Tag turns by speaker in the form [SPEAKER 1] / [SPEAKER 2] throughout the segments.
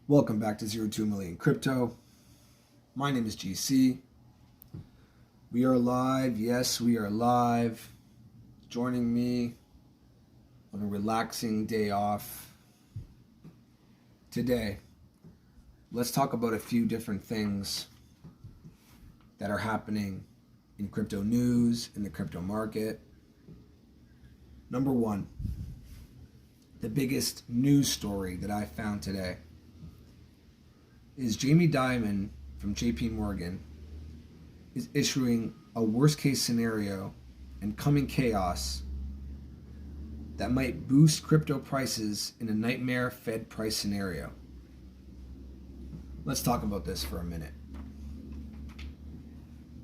[SPEAKER 1] Welcome back to 02 Million Crypto. My name is GC. We are live. Yes, we are live. Joining me on a relaxing day off. Today, let's talk about a few different things that are happening in crypto news, in the crypto market. Number one, the biggest news story that I found today is Jamie Dimon from JP Morgan is issuing a worst case scenario and coming chaos that might boost crypto prices in a nightmare Fed price scenario. Let's talk about this for a minute.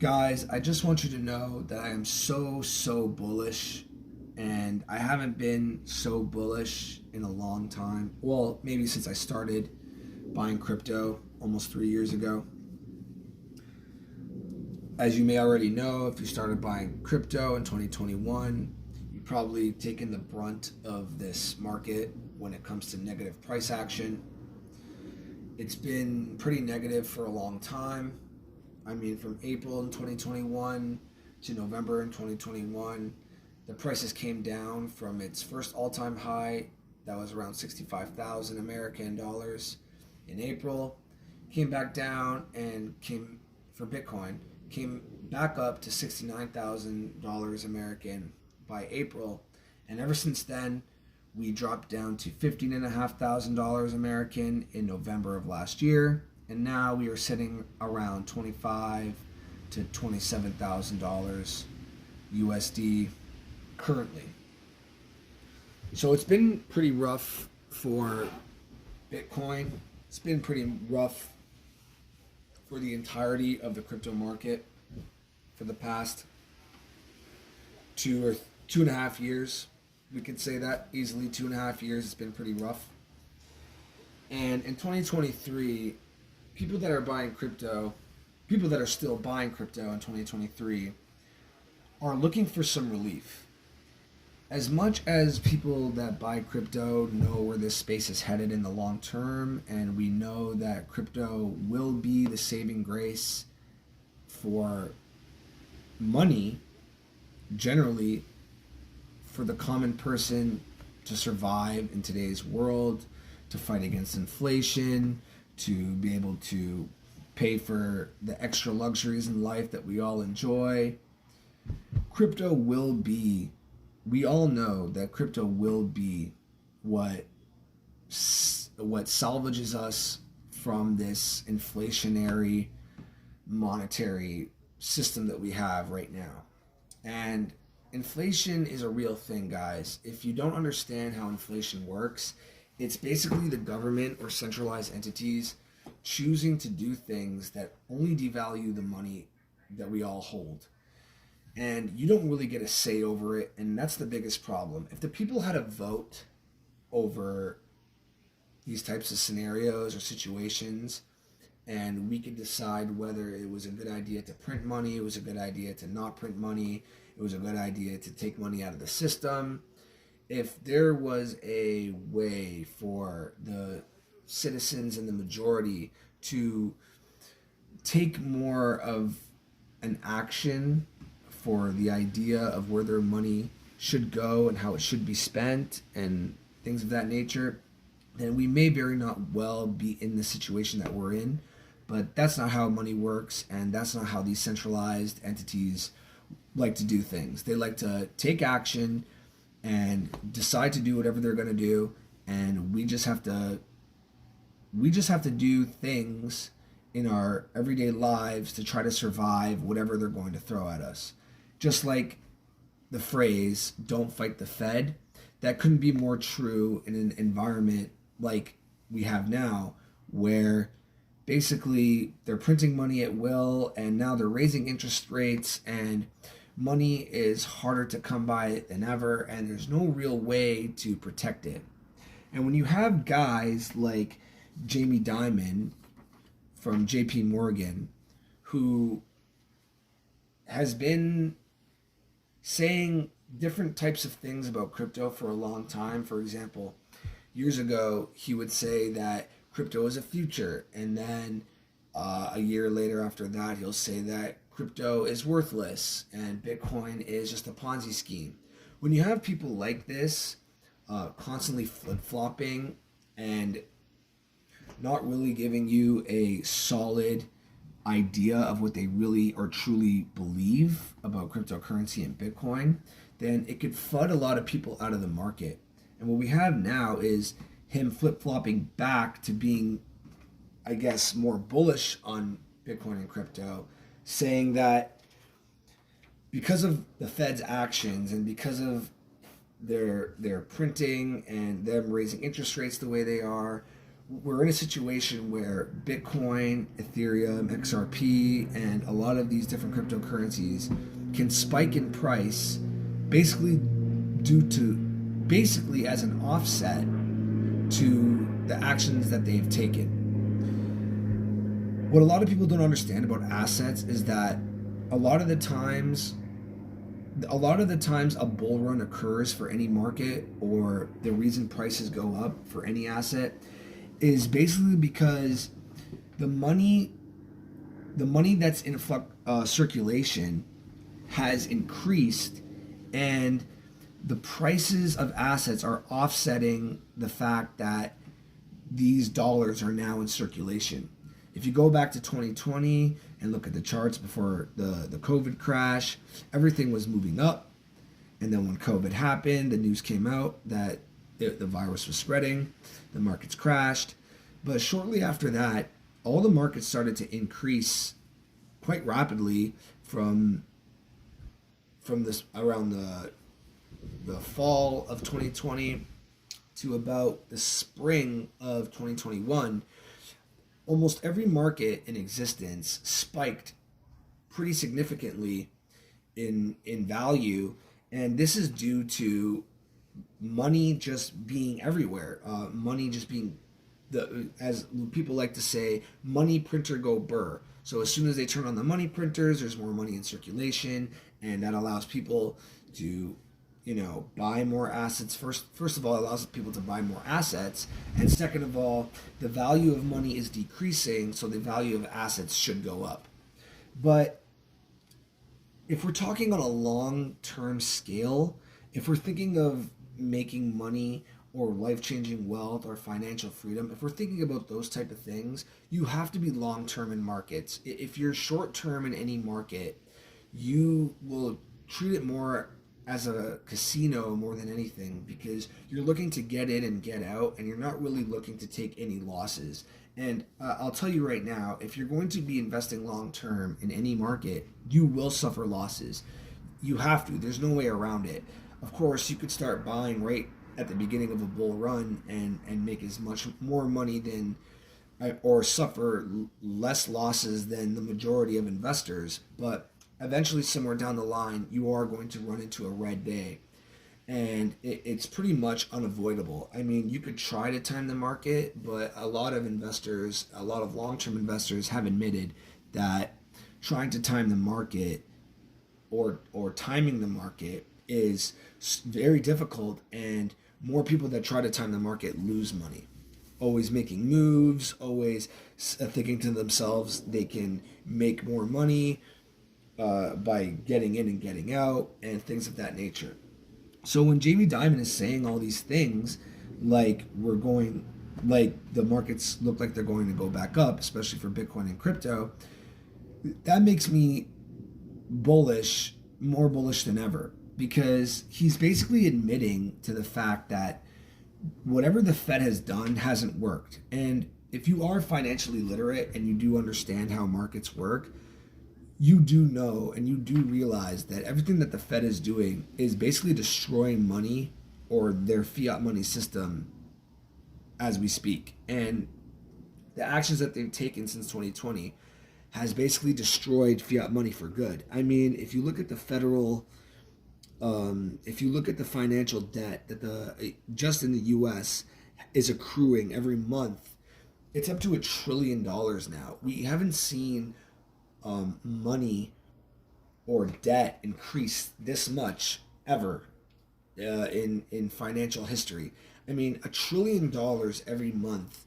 [SPEAKER 1] Guys, I just want you to know that I am so bullish, and I haven't been so bullish in a long time. Well, maybe since I started buying crypto almost 3 years ago. As you may already know, if you started buying crypto in 2021, you've probably taken the brunt of this market when it comes to negative price action. It's been pretty negative for a long time. I mean, from April in 2021 to November in 2021, the prices came down from its first all-time high that was around 65,000 American dollars in April, came back down and came back up to $69,000 American by April, and ever since then we dropped down to $15,500 American in November of last year, and now we are sitting around $25,000 to $27,000 USD currently. So it's been pretty rough for Bitcoin. It's been pretty rough for the entirety of the crypto market for the past 2.5 years. We could say that easily. 2.5 years, it's been pretty rough. And in 2023, people that are still buying crypto in 2023 are looking for some relief. As much as people that buy crypto know where this space is headed in the long term, and we know that crypto will be the saving grace for money, generally, for the common person to survive in today's world, to fight against inflation, to be able to pay for the extra luxuries in life that we all enjoy. Crypto will be, we all know that crypto will be what salvages us from this inflationary monetary system that we have right now. And inflation is a real thing, guys. If you don't understand how inflation works, it's basically the government or centralized entities choosing to do things that only devalue the money that we all hold. And you don't really get a say over it, and that's the biggest problem. If the people had a vote over these types of scenarios or situations, and we could decide whether it was a good idea to print money, it was a good idea to not print money, it was a good idea to take money out of the system, if there was a way for the citizens and the majority to take more of an action for the idea of where their money should go and how it should be spent and things of that nature, then we may very not well be in the situation that we're in. But that's not how money works, and that's not how these centralized entities like to do things. They like to take action and decide to do whatever they're going to do, and we just have to do things in our everyday lives to try to survive whatever they're going to throw at us. Just like the phrase, don't fight the Fed, that couldn't be more true in an environment like we have now, where basically they're printing money at will, and now they're raising interest rates, and money is harder to come by than ever, and there's no real way to protect it. And when you have guys like Jamie Dimon from JP Morgan, who has been saying different types of things about crypto for a long time. For example, years ago, he would say that crypto is a future, and then a year later after that, he'll say that crypto is worthless and Bitcoin is just a Ponzi scheme. When you have people like this constantly flip-flopping and not really giving you a solid idea of what they really or truly believe about cryptocurrency and Bitcoin, then it could FUD a lot of people out of the market. And what we have now is him flip-flopping back to being, I guess, more bullish on Bitcoin and crypto, saying that because of the Fed's actions and because of their printing and them raising interest rates the way they are, we're in a situation where Bitcoin, Ethereum, XRP, and a lot of these different cryptocurrencies can spike in price basically as an offset to the actions that they've taken. What a lot of people don't understand about assets is that a lot of the times a bull run occurs for any market, or the reason prices go up for any asset is basically because the money that's in circulation has increased, and the prices of assets are offsetting the fact that these dollars are now in circulation. If you go back to 2020 and look at the charts before the COVID crash, everything was moving up. And then when COVID happened, the news came out that the virus was spreading, the markets crashed. But shortly after that, all the markets started to increase quite rapidly from this around the fall of 2020 to about the spring of 2021. Almost every market in existence spiked pretty significantly in value, and this is due to money just being everywhere. Money just being as people like to say, money printer go burr. So as soon as they turn on the money printers, there's more money in circulation, and that allows people to buy more assets. First of all, it allows people to buy more assets, and second of all, the value of money is decreasing, so the value of assets should go up. But if we're talking on a long-term scale, if we're thinking of making money or life-changing wealth or financial freedom, if we're thinking about those type of things, you have to be long-term in markets. If you're short-term in any market, you will treat it more as a casino more than anything, because you're looking to get in and get out, and you're not really looking to take any losses. And I'll tell you right now, if you're going to be investing long term in any market, you will suffer losses. You have to. There's no way around it. Of course, you could start buying right at the beginning of a bull run and make as much more money than, or suffer less losses than the majority of investors, but eventually somewhere down the line you are going to run into a red day, and it's pretty much unavoidable. I mean, you could try to time the market, but a lot of long-term investors have admitted that trying to time the market or timing the market is very difficult, and more people that try to time the market lose money, always making moves, always thinking to themselves they can make more money by getting in and getting out and things of that nature. So when Jamie Dimon is saying all these things, like the markets look like they're going to go back up, especially for Bitcoin and crypto, that makes me more bullish than ever, because he's basically admitting to the fact that whatever the Fed has done hasn't worked. And if you are financially literate and you do understand how markets work, you do know and you do realize that everything that the Fed is doing is basically destroying money, or their fiat money system, as we speak. And the actions that they've taken since 2020 has basically destroyed fiat money for good. I mean, if you look at the financial debt that just in the U.S. is accruing every month, it's up to $1 trillion now. We haven't seen money or debt increase this much ever in financial history. I mean, $1 trillion every month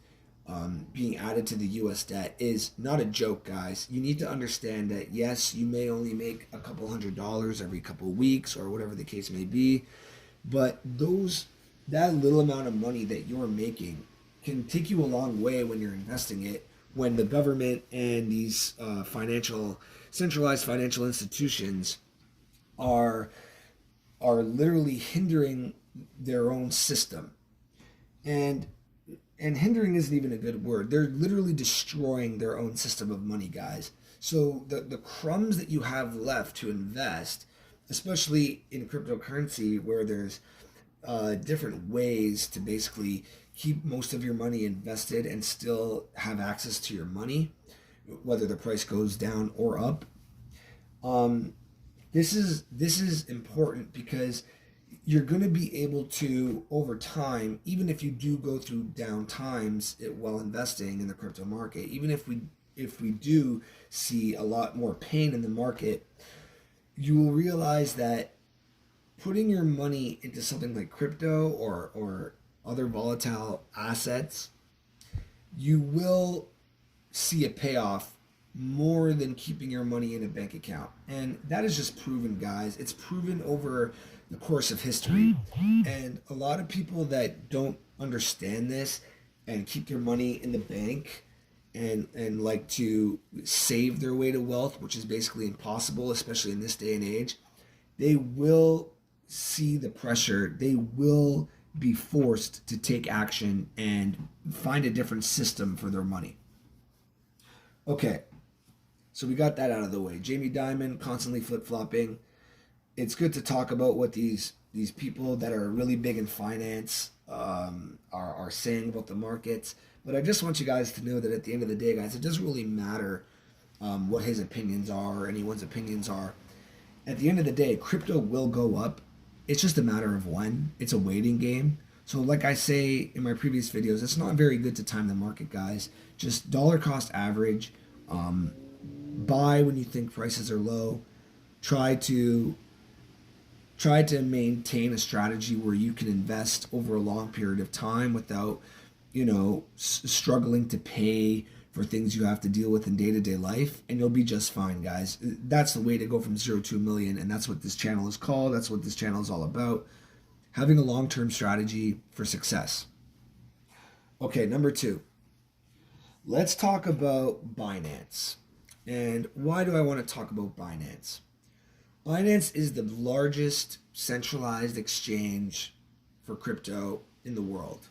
[SPEAKER 1] being added to the U.S. debt is not a joke, guys. You need to understand that, yes, you may only make a couple $100 every couple of weeks or whatever the case may be, but that little amount of money that you're making can take you a long way when you're investing it, when the government and these centralized financial institutions are literally hindering their own system. And hindering isn't even a good word. They're literally destroying their own system of money, guys. So the crumbs that you have left to invest, especially in cryptocurrency, where there's different ways to basically keep most of your money invested and still have access to your money, whether the price goes down or up. This is important because you're going to be able to, over time, even if you do go through down times while investing in the crypto market, even if we do see a lot more pain in the market, you will realize that putting your money into something like crypto or other volatile assets, you will see a payoff more than keeping your money in a bank account. And that is just proven, guys. It's proven over the course of history. And a lot of people that don't understand this and keep their money in the bank and like to save their way to wealth, which is basically impossible, especially in this day and age, they will see the pressure. They will be forced to take action and find a different system for their money. Okay, so we got that out of the way. Jamie Dimon constantly flip-flopping. It's good to talk about what these people that are really big in finance are saying about the markets. But I just want you guys to know that at the end of the day, guys, it doesn't really matter what his opinions are or anyone's opinions are. At the end of the day, crypto will go up. It's just a matter of when. It's a waiting game. So like I say in my previous videos, it's not very good to time the market, guys. Just dollar cost average. Buy when you think prices are low. Try to maintain a strategy where you can invest over a long period of time without, struggling to pay for things you have to deal with in day-to-day life, and you'll be just fine, guys. That's the way to go from 0 to a million, and that's what this channel is called. That's what this channel is all about. Having a long-term strategy for success. Okay, number 2. Let's talk about Binance. And why do I want to talk about Binance? Binance is the largest centralized exchange for crypto in the world.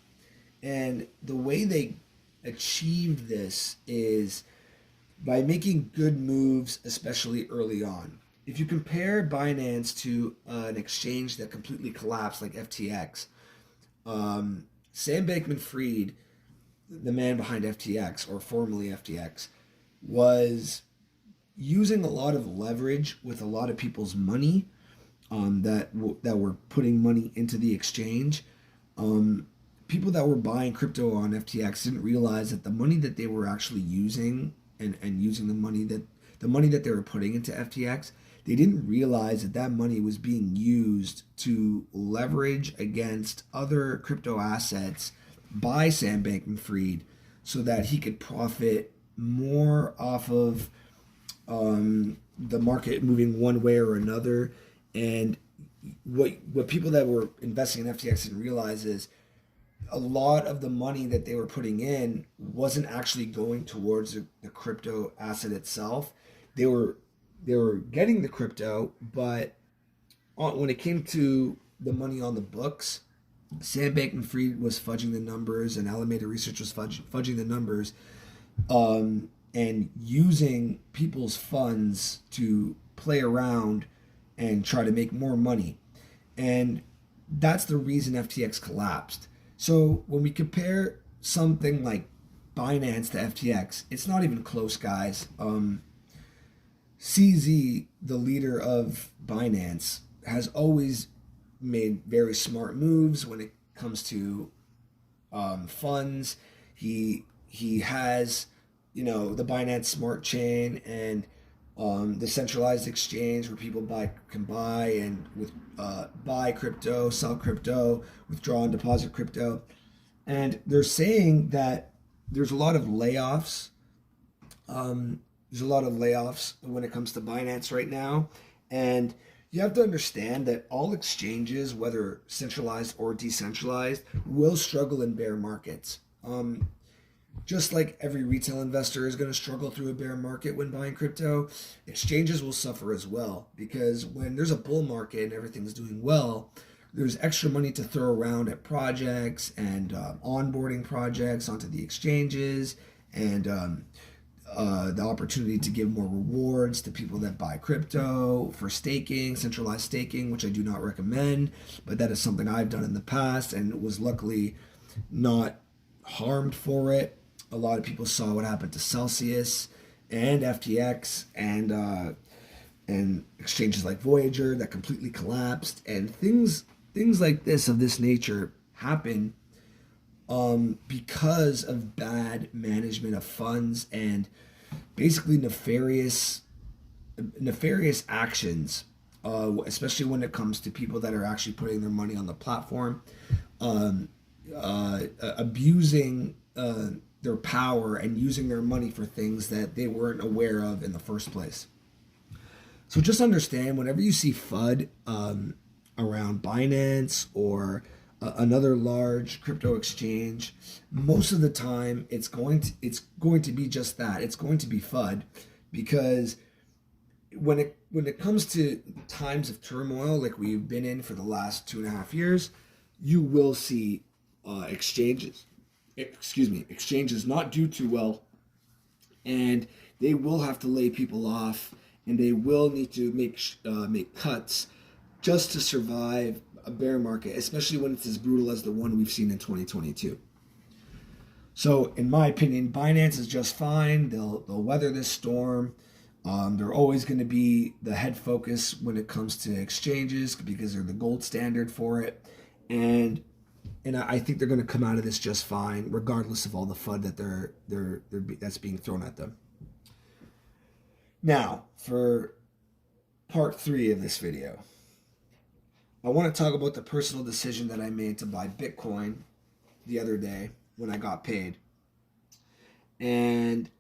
[SPEAKER 1] And the way they achieved this is by making good moves, especially early on. If you compare Binance to an exchange that completely collapsed like FTX, Sam Bankman-Fried, the man behind FTX, or formerly FTX, was using a lot of leverage with a lot of people's money that were putting money into the exchange. People that were buying crypto on FTX didn't realize that the money that they were actually using and using the money that they were putting into FTX, they didn't realize that money was being used to leverage against other crypto assets by Sam Bankman-Fried so that he could profit more off of the market moving one way or another. And what people that were investing in FTX didn't realize is a lot of the money that they were putting in wasn't actually going towards the crypto asset itself. They were getting the crypto, but when it came to the money on the books, Sam Bankman-Fried was fudging the numbers, and Alameda Research was fudging the numbers, and using people's funds to play around and try to make more money. And that's the reason FTX collapsed. So when we compare something like Binance to FTX, it's not even close, guys. CZ, the leader of Binance, has always made very smart moves when it comes to funds. He has, the Binance Smart Chain and the centralized exchange where people can buy and buy crypto, sell crypto, withdraw and deposit crypto. And they're saying that there's a lot of layoffs. There's a lot of layoffs when it comes to Binance right now. And you have to understand that all exchanges, whether centralized or decentralized, will struggle in bear markets. Just like every retail investor is going to struggle through a bear market when buying crypto, exchanges will suffer as well. Because when there's a bull market and everything's doing well, there's extra money to throw around at projects and onboarding projects onto the exchanges, and the opportunity to give more rewards to people that buy crypto for staking, centralized staking, which I do not recommend, but that is something I've done in the past and was luckily not harmed for it. A lot of people saw what happened to Celsius and FTX and exchanges like Voyager that completely collapsed, and things like this of this nature happen because of bad management of funds and basically nefarious actions, especially when it comes to people that are actually putting their money on the platform, abusing their power and using their money for things that they weren't aware of in the first place. So just understand, whenever you see FUD around Binance or another large crypto exchange, most of the time it's going to be just that. It's going to be FUD, because when it comes to times of turmoil like we've been in for the last 2.5 years, you will see exchanges not do too well, and they will have to lay people off, and they will need to make cuts just to survive a bear market, especially when it's as brutal as the one we've seen in 2022. So, in my opinion, Binance is just fine. They'll weather this storm. They're always going to be the head focus when it comes to exchanges because they're the gold standard for it, and I think they're going to come out of this just fine, regardless of all the FUD that that's being thrown at them. Now, for part 3 of this video, I want to talk about the personal decision that I made to buy Bitcoin the other day when I got paid. And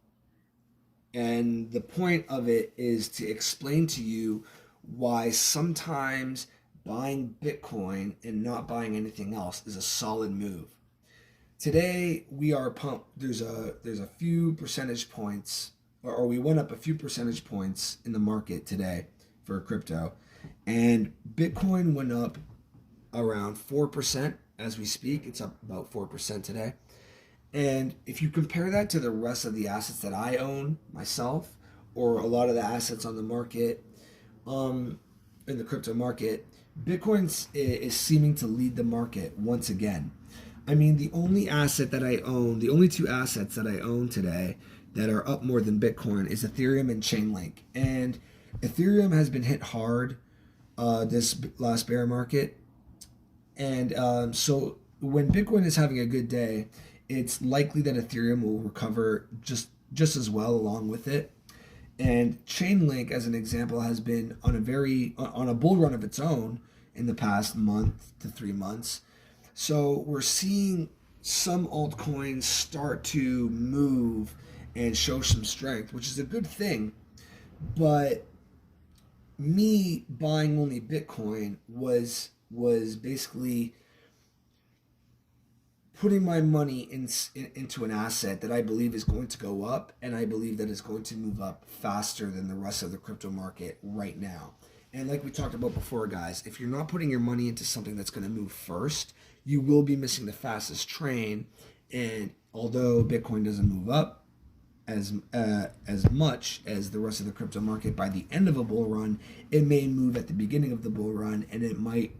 [SPEAKER 1] the point of it is to explain to you why sometimes buying Bitcoin and not buying anything else is a solid move. Today we are pumped. There's a few percentage points, or we went up a few percentage points in the market today for crypto, and Bitcoin went up around 4% as we speak. It's up about 4% today. And if you compare that to the rest of the assets that I own myself, or a lot of the assets on the market, in the crypto market, Bitcoin is seeming to lead the market once again. I mean, the only two assets that I own today that are up more than Bitcoin is Ethereum and Chainlink. And Ethereum has been hit hard this last bear market. And so when Bitcoin is having a good day, it's likely that Ethereum will recover just as well along with it. And Chainlink, as an example, has been on a bull run of its own in the past month to 3 months. So we're seeing some altcoins start to move and show some strength, which is a good thing. But me buying only Bitcoin was basically putting my money into an asset that I believe is going to go up, and I believe that it's going to move up faster than the rest of the crypto market right now. And like we talked about before, guys, if you're not putting your money into something that's going to move first, you will be missing the fastest train. And although Bitcoin doesn't move up as much as the rest of the crypto market by the end of a bull run, it may move at the beginning of the bull run, and it might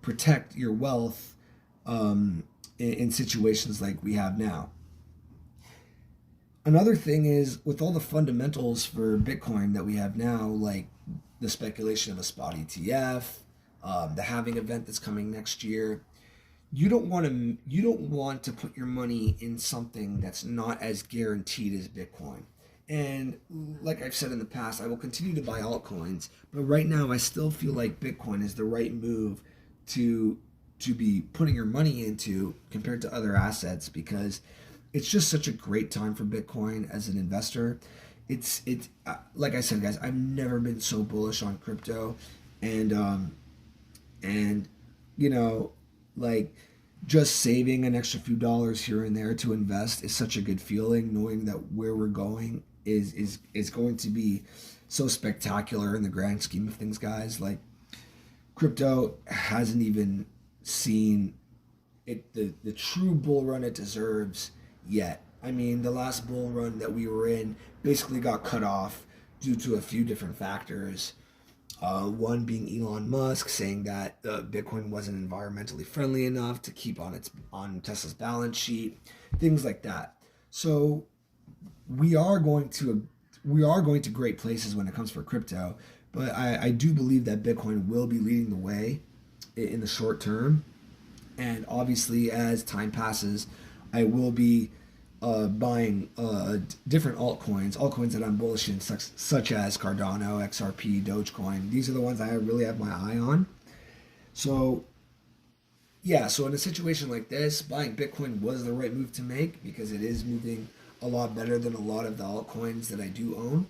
[SPEAKER 1] protect your wealth in situations like we have now. Another thing is, with all the fundamentals for Bitcoin that we have now, like the speculation of a spot ETF, the halving event that's coming next year, you don't want to put your money in something that's not as guaranteed as Bitcoin. And like I've said in the past, I will continue to buy altcoins, but right now I still feel like Bitcoin is the right move to be putting your money into compared to other assets, because it's just such a great time for Bitcoin as an investor. It's like I said, guys, I've never been so bullish on crypto, and and you know, like, just saving an extra few dollars here and there to invest is such a good feeling, knowing that where we're going is going to be so spectacular in the grand scheme of things, guys. Like, crypto hasn't even seen it the true bull run it deserves yet. I mean, the last bull run that we were in basically got cut off due to a few different factors. One being Elon Musk saying that Bitcoin wasn't environmentally friendly enough to keep on Tesla's balance sheet, things like that. So we are going to great places when it comes for crypto, but I do believe that Bitcoin will be leading the way in the short term, and obviously as time passes, I will be buying different altcoins that I'm bullish in, such as Cardano, XRP, Dogecoin. These are the ones I really have my eye on. So yeah, so in a situation like this, buying Bitcoin was the right move to make because it is moving a lot better than a lot of the altcoins that I do own.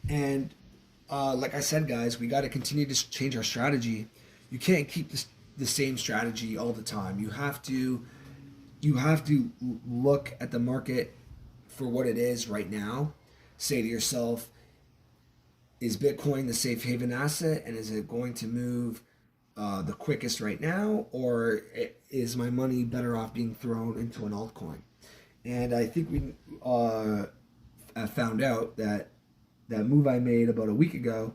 [SPEAKER 1] And like I said, guys, we got to continue to change our strategy. You can't keep the same strategy all the time. You have to look at the market for what it is right now. Say to yourself, is Bitcoin the safe haven asset, and is it going to move the quickest right now, or is my money better off being thrown into an altcoin? And I think we found out that that move I made about a week ago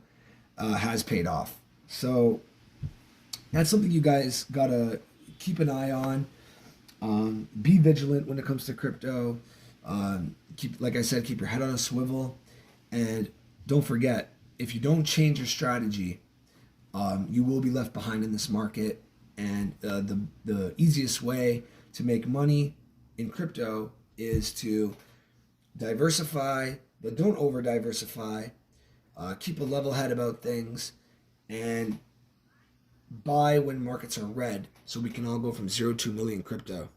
[SPEAKER 1] has paid off. So that's something you guys gotta keep an eye on. Be vigilant when it comes to crypto. Like I said, keep your head on a swivel, and don't forget, if you don't change your strategy, you will be left behind in this market. And the easiest way to make money in crypto is to diversify, but don't over diversify. Keep a level head about things, and buy when markets are red, so we can all go from 0 to a million crypto.